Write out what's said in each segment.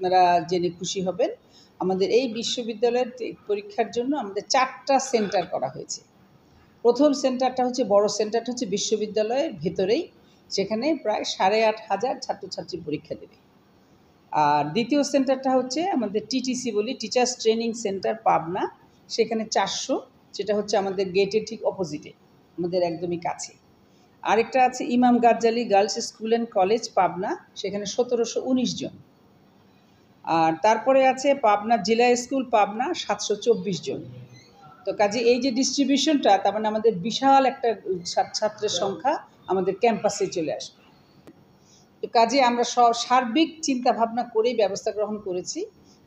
আপনারা জেনে খুশি হবেন, আমাদের এই বিশ্ববিদ্যালয়ের পরীক্ষার জন্য আমাদের 4টা সেন্টার করা হয়েছে। প্রথম সেন্টারটা হচ্ছে, বড় সেন্টারটা হচ্ছে বিশ্ববিদ্যালয়ের ভেতরেই, সেখানে প্রায় 8,500 ছাত্রছাত্রী পরীক্ষা দেবে। আর দ্বিতীয় সেন্টারটা হচ্ছে আমাদের টিটিসি বলি, টিচার্স ট্রেনিং সেন্টার পাবনা, সেখানে 400, সেটা হচ্ছে আমাদের গেটের ঠিক অপোজিটে, আমাদের একদমই কাছে। আরেকটা আছে ইমাম Ghazali girls school and college Pabna, সেখানে 1719 জন। আর তারপরে আছে পাবনা জেলা স্কুল পাবনা, 724 জন। তো কাজে এই যে ডিস্ট্রিবিউশনটা, তার মানে আমাদের বিশাল একটা ছাত্রের সংখ্যা আমাদের ক্যাম্পাসে চলে আসবে। তো কাজে আমরা সার্বিক চিন্তা ভাবনা করেই ব্যবস্থা গ্রহণ করেছি।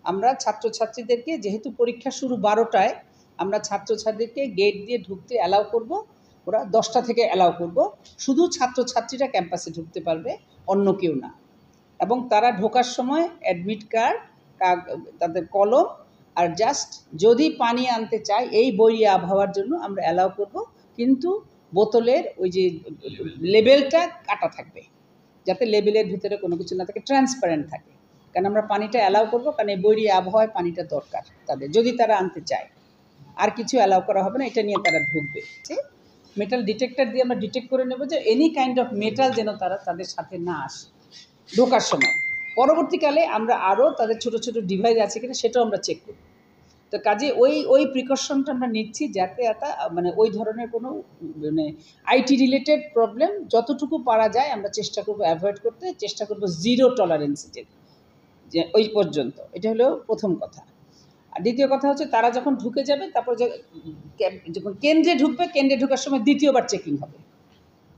আমরা ছাত্রছাত্রীদেরকে, যেহেতু পরীক্ষা শুরু 12টায়, আমরা ছাত্রছাত্রীদেরকে গেট দিয়ে ঢুকতে অ্যালাউ করব। ওরা 10টা থেকে অ্যালাউ করব, শুধু ছাত্রছাত্রীরা ক্যাম্পাসে ঢুকতে পারবে, অন্য কেউ না। এবং তারা ঢোকার সময় অ্যাডমিট কার্ড, তাদের কলম, আর জাস্ট যদি পানি আনতে চায় এই বৈরী আবহাওয়ার জন্য আমরা অ্যালাউ করব, কিন্তু বোতলের ওই যে লেবেলটা কাটা থাকবে, যাতে লেবেলের ভিতরে কোনো কিছু না থাকে, ট্রান্সপারেন্ট থাকে। কারণ আমরা পানিটা অ্যালাউ করবো, কারণ এই বৈরী আবহাওয়ায় পানিটা দরকার তাদের, যদি তারা আনতে চায়। আর কিছু অ্যালাউ করা হবে না, এটা নিয়ে তারা ঢুকবে। ঠিক, মেটাল ডিটেক্টর দিয়ে আমরা ডিটেক্ট করে নেব যে এনি কাইন্ড অফ মেটাল যেন তাদের সাথে না আসে ঢোকার সময়। পরবর্তীকালে আমরা আরও তাদের ছোট ছোট ডিভাইস আছে কিনা সেটাও আমরা চেক করব। তো কাজে ওই প্রিকশনটা আমরা নিচ্ছি, যাতে মানে ওই ধরনের কোনো মানে আইটি রিলেটেড প্রবলেম যতটুকু পারা যায় আমরা চেষ্টা করব অ্যাভয়েড করতে, চেষ্টা করব জিরো টলারেন্সে যে ওই পর্যন্ত। এটা হলো প্রথম কথা। আর দ্বিতীয় কথা হচ্ছে, তারা যখন ঢুকে যাবে, তারপর যখন কেন্দ্রে ঢুকবে, কেন্দ্রে ঢোকার সময় দ্বিতীয়বার চেকিং হবে।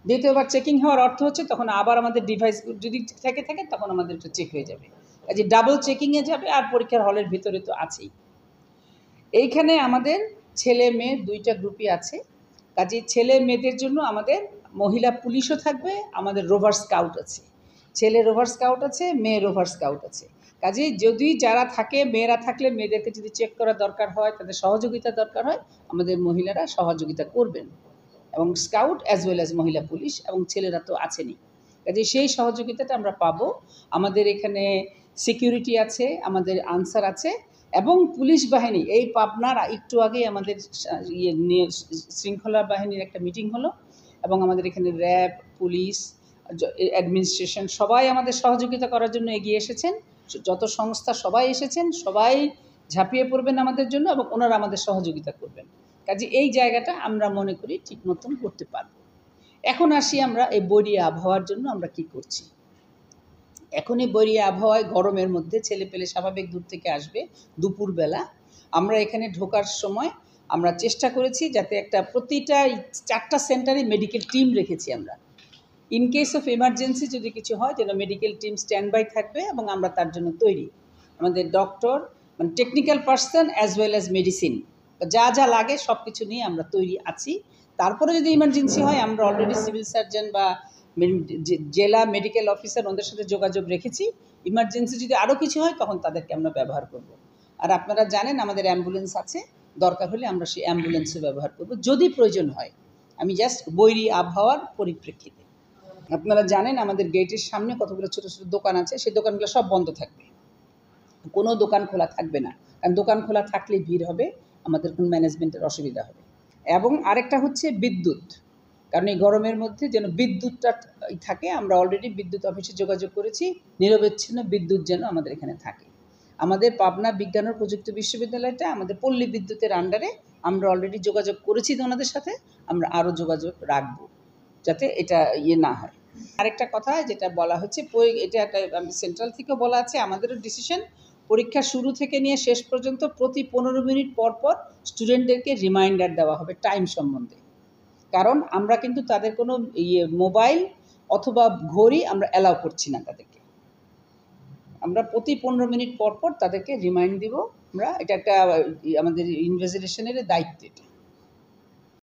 দ্বিতীয়বার চেকিং হওয়ার অর্থ হচ্ছে তখন আবার আমাদের ডিভাইস যদি থাকে তখন আমাদের এটা চেক হয়ে যাবে, কাজে ডাবল চেকিংয়ে যাবে। আর পরীক্ষার হলের ভিতরে তো আছেই। এইখানে আমাদের ছেলে মেয়ে 2টা গ্রুপই আছে। কাজে ছেলে মেয়েদের জন্য আমাদের মহিলা পুলিশও থাকবে, আমাদের রোভার স্কাউট আছে, ছেলে রোভার স্কাউট আছে, মেয়ে রোভার স্কাউট আছে। কাজেই যদি যারা থাকে, মেয়েরা থাকলে মেয়েদেরকে যদি চেক করা দরকার হয়, তাদের সহযোগিতা দরকার হয়, আমাদের মহিলারা সহযোগিতা করবেন, এবং স্কাউট অ্যাজ ওয়েল অ্যাজ মহিলা পুলিশ, এবং ছেলেরা তো আছেনই। কাজে সেই সহযোগিতাটা আমরা পাবো। আমাদের এখানে সিকিউরিটি আছে, আমাদের আনসার আছে, এবং পুলিশ বাহিনী। এই পাবনার একটু আগেই আমাদের শৃঙ্খলা বাহিনীর একটা মিটিং হলো, এবং আমাদের এখানে র্যাব, পুলিশ, অ্যাডমিনিস্ট্রেশন সবাই আমাদের সহযোগিতা করার জন্য এগিয়ে এসেছেন। যত সংস্থা সবাই এসেছেন, সবাই ঝাঁপিয়ে পড়বেন আমাদের জন্য, এবং ওনারা আমাদের সহযোগিতা করবেন। কাজে এই জায়গাটা আমরা মনে করি ঠিক মতন করতে পারব। এখন আসি আমরা এই বৈরী আবহাওয়ার জন্য আমরা কি করছি। এখন এই বৈরী আবহাওয়ায় গরমের মধ্যে ছেলেপেলে স্বাভাবিক দূর থেকে আসবে দুপুরবেলা। আমরা এখানে ঢোকার সময় আমরা চেষ্টা করেছি যাতে প্রতিটা 4টা সেন্টারে মেডিকেল টিম রেখেছি আমরা। ইন কেস অফ এমার্জেন্সি যদি কিছু হয়, যেন মেডিকেল টিম স্ট্যান্ড বাই থাকবে, এবং আমরা তার জন্য তৈরি। আমাদের ডক্টর, মানে technical person as well as medicine, যা যা লাগে সব কিছু নিয়ে আমরা তৈরি আছি। তারপরে যদি ইমার্জেন্সি হয়, আমরা অলরেডি সিভিল সার্জন বা জেলা মেডিকেল অফিসার, ওদের সাথে যোগাযোগ রেখেছি। ইমার্জেন্সি যদি আরও কিছু হয়, তখন তাদেরকে আমরা ব্যবহার করব। আর আপনারা জানেন আমাদের অ্যাম্বুলেন্স আছে, দরকার হলে আমরা সেই অ্যাম্বুলেন্সও ব্যবহার করব যদি প্রয়োজন হয়। আমি জাস্ট বৈরী আবহাওয়ার পরিপ্রেক্ষিতে, আপনারা জানেন আমাদের গেটের সামনে কতগুলো ছোটো ছোটো দোকান আছে, সেই দোকানগুলো সব বন্ধ থাকবে, কোনো দোকান খোলা থাকবে না। কারণ দোকান খোলা থাকলে ভিড় হবে, আমাদের কোনো ম্যানেজমেন্টের অসুবিধা হবে। এবং আরেকটা হচ্ছে বিদ্যুৎ, কারণ এই গরমের মধ্যে যেন বিদ্যুৎটা থাকে। আমরা অলরেডি বিদ্যুৎ অফিসে যোগাযোগ করেছি, নিরবচ্ছিন্ন বিদ্যুৎ যেন আমাদের এখানে থাকে। আমাদের পাবনা বিজ্ঞান ও প্রযুক্তি বিশ্ববিদ্যালয়টা আমাদের পল্লী বিদ্যুতের আন্ডারে, আমরা অলরেডি যোগাযোগ করেছি ওনাদের সাথে, আমরা আরও যোগাযোগ রাখবো যাতে এটা না হয়। আরেকটা কথা যেটা বলা হচ্ছে, এটা একটা সেন্ট্রাল থেকেও বলা আছে, আমাদেরও ডিসিশন, পরীক্ষা শুরু থেকে নিয়ে শেষ পর্যন্ত প্রতি 15 মিনিট পর পর স্টুডেন্টদেরকে রিমাইন্ডার দেওয়া হবে টাইম সম্বন্ধে। কারণ আমরা কিন্তু তাদের কোনো মোবাইল অথবা ঘড়ি আমরা অ্যালাউ করছি না তাদেরকে। আমরা প্রতি 15 মিনিট পর পর তাদেরকে রিমাইন্ড দিব আমরা। এটা একটা আমাদের ইনভেস্টিগেশনের দায়িত্ব।